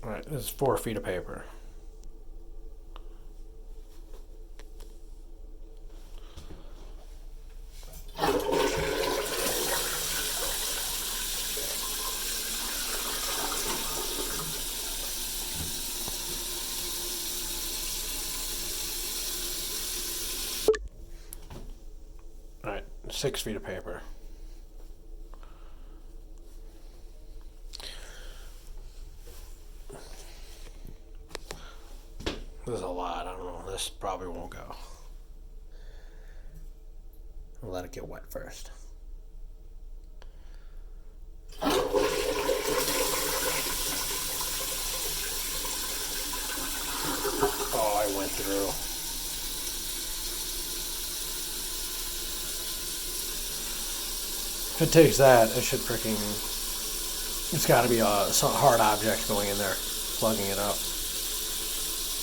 Alright, this is 4 feet of paper. Alright, 6 feet of paper. This is a lot. I don't know. This probably won't go. I'll let it get wet first. Oh, I went through. If it takes that, it should freaking. It's got to be some hard object going in there, plugging it up.